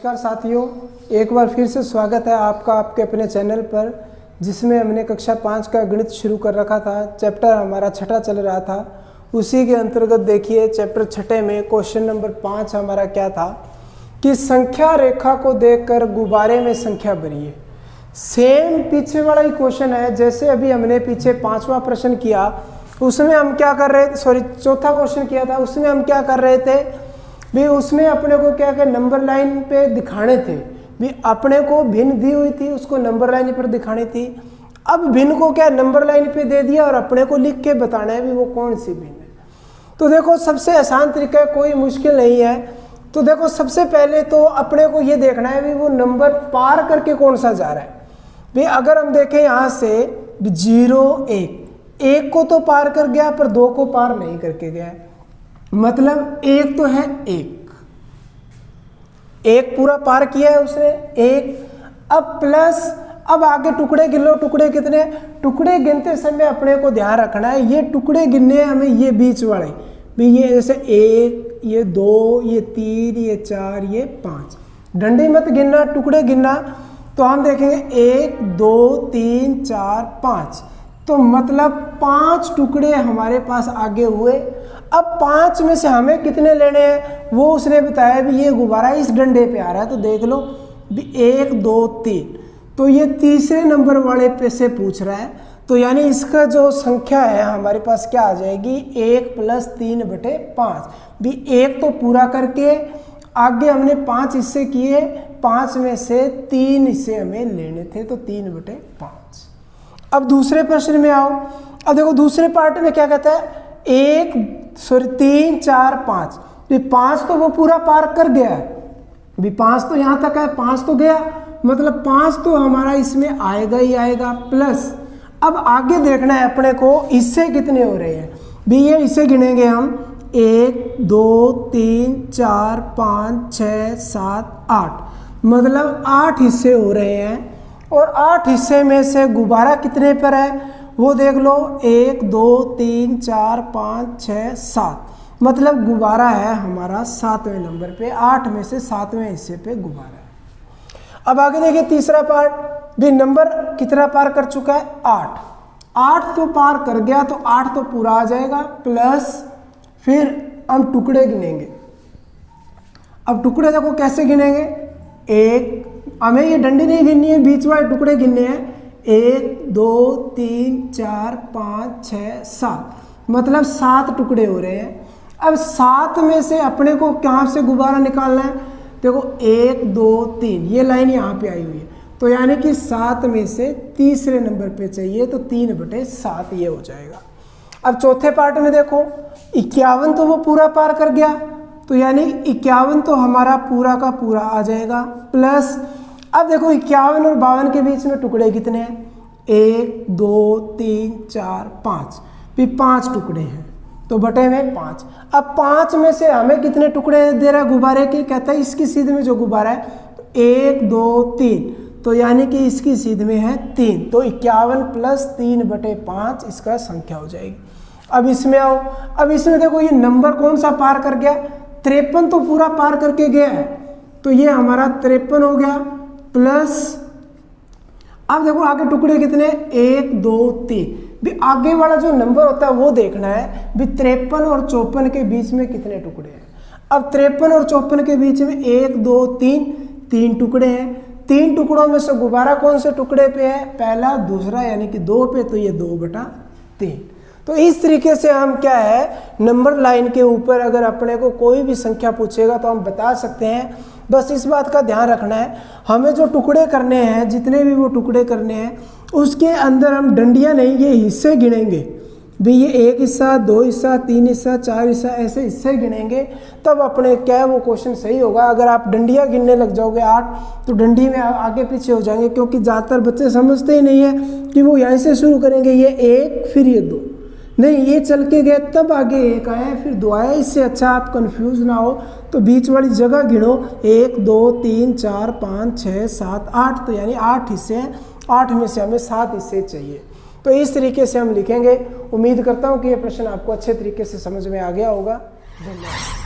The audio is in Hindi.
नमस्कार साथियों, एक बार फिर से स्वागत है आपका आपके अपने चैनल पर, जिसमें हमने कक्षा 5 का गणित शुरू कर रखा था। चैप्टर हमारा छठा चल रहा था। उसी के अंतर्गत देखिए चैप्टर छठे में क्वेश्चन नंबर 5 हमारा क्या था कि संख्या रेखा को देखकर गुब्बारे में संख्या भरिए। सेम पीछे वाला ही क्वेश्चन है, जैसे अभी हमने पीछे 5वां प्रश्न किया उसमें हम क्या कर रहे थे, सॉरी चौथा क्वेश्चन किया था, उसमें हम क्या कर रहे थे भी, उसमें अपने को क्या नंबर लाइन पे दिखाने थे भी, अपने को भिन्न दी हुई थी उसको नंबर लाइन पर दिखानी थी। अब भिन्न को क्या नंबर लाइन पे दे दिया और अपने को लिख के बताना है भी वो कौन सी भिन्न है। तो देखो सबसे आसान तरीका है, कोई मुश्किल नहीं है। तो देखो सबसे पहले तो अपने को ये देखना है भी वो नंबर पार करके कौन सा जा रहा है भी। अगर हम देखें यहाँ से 0 1 को तो पार कर गया पर 2 को पार नहीं करके गया है, मतलब 1 तो है 1 पूरा पार किया है उसने 1। अब प्लस, अब आगे टुकड़े गिन लो, टुकड़े कितने, टुकड़े गिनते समय अपने को ध्यान रखना है ये टुकड़े गिनने हैं हमें, ये बीच वाले भी, ये जैसे 1 ये 2 ये 3 ये 4 ये 5, डंडी मत गिनना, टुकड़े गिनना। तो हम देखेंगे 1 2 3 4 5, तो मतलब 5 टुकड़े हमारे पास आगे हुए। अब 5 में से हमें कितने लेने हैं वो उसने बताया भी, ये गुब्बारा इस डंडे पे आ रहा है तो देख लो भी 1 2 3, तो ये तीसरे नंबर वाले पे से पूछ रहा है। तो यानी इसका जो संख्या है हमारे पास क्या आ जाएगी, 1 + 3/5 भी। 1 तो पूरा करके आगे हमने 5 हिस्से किए, 5 में से 3 हिस्से हमें लेने थे तो 3/5। अब दूसरे प्रश्न में आओ। अब देखो दूसरे पार्ट में क्या कहता है, 3 4 5 भी, 5 तो वो पूरा पार कर गया है भी, 5 तो यहाँ तक है, 5 तो गया, मतलब 5 तो हमारा इसमें आएगा ही आएगा। प्लस अब आगे देखना है अपने को इससे कितने हो रहे हैं भी, ये इसे गिनेंगे हम 1 2 3 4 5 6 7 8, मतलब 8 हिस्से हो रहे हैं। और 8 हिस्से में से गुब्बारा कितने पर है वो देख लो, 1 2 3 4 5 6 7, मतलब गुब्बारा है हमारा 7वें नंबर पे, 8 में से 7वें हिस्से पे गुब्बारा है। अब आगे देखिए तीसरा पार्ट भी, नंबर कितना पार कर चुका है 8 तो पार कर गया तो 8 तो पूरा आ जाएगा। प्लस फिर हम टुकड़े गिनेंगे। अब टुकड़े देखो कैसे गिनेंगे, 1, हमें ये डंडी नहीं गिननी है, बीच वाले टुकड़े गिनने हैं, 1 2 3 4 5 6 7, मतलब 7 टुकड़े हो रहे हैं। अब 7 में से अपने को कहाँ से गुब्बारा निकालना है, देखो 1 2 3 ये लाइन यहाँ पे आई हुई है, तो यानी कि 7 में से तीसरे नंबर पे चाहिए तो 3/7 ये हो जाएगा। अब चौथे पार्ट में देखो 51 तो वो पूरा पार कर गया, तो यानी 51 तो हमारा पूरा का पूरा आ जाएगा। प्लस अब देखो 51 और 52 के बीच में टुकड़े कितने हैं, 1 2 3 4 5 भी, 5 टुकड़े हैं तो बटे में 5। अब 5 में से हमें कितने टुकड़े दे रहा है गुब्बारे के, कहता है इसकी सीध में जो गुब्बारा है तो 1 2 3, तो यानी कि इसकी सीध में है 3, तो 51 + 3/5 इसका संख्या हो जाएगी। अब इसमें आओ। अब इसमें देखो ये नंबर कौन सा पार कर गया, 53 तो पूरा पार करके गया है, तो ये हमारा 53 हो गया। प्लस अब देखो आगे टुकड़े कितने, 1 2 3 भी, आगे वाला जो नंबर होता है वो देखना है भी, 53 और 54 के बीच में कितने टुकड़े हैं। अब 53 और 54 के बीच में 1 2 3 टुकड़े हैं। 3 टुकड़ों में से गुब्बारा कौन से टुकड़े पे है, पहला दूसरा यानी कि 2 पे, तो ये 2/3। तो इस तरीके से हम क्या है, नंबर लाइन के ऊपर अगर अपने को कोई भी संख्या पूछेगा तो हम बता सकते हैं। बस इस बात का ध्यान रखना है, हमें जो टुकड़े करने हैं, जितने भी वो टुकड़े करने हैं, उसके अंदर हम डंडियां नहीं, ये हिस्से गिनेंगे भी, ये 1 हिस्सा 2 हिस्सा 3 हिस्सा 4 हिस्सा ऐसे हिस्से गिनेंगे, तब अपने क्या है वो क्वेश्चन सही होगा। अगर आप डंडियां गिनने लग जाओगे 8, तो डंडी में आगे पीछे हो जाएंगे, क्योंकि ज़्यादातर बच्चे समझते ही नहीं है कि वो यहाँ से शुरू करेंगे, ये 1 फिर ये 2, नहीं ये चल के गए तब आगे 1 आया फिर 2 आया। इससे अच्छा आप कंफ्यूज ना हो तो बीच वाली जगह गिनो, 1 2 3 4 5 6 7 8, तो यानी 8 हिस्से हैं, 8 में से हमें 7 हिस्से चाहिए। तो इस तरीके से हम लिखेंगे। उम्मीद करता हूँ कि ये प्रश्न आपको अच्छे तरीके से समझ में आ गया होगा। धन्यवाद।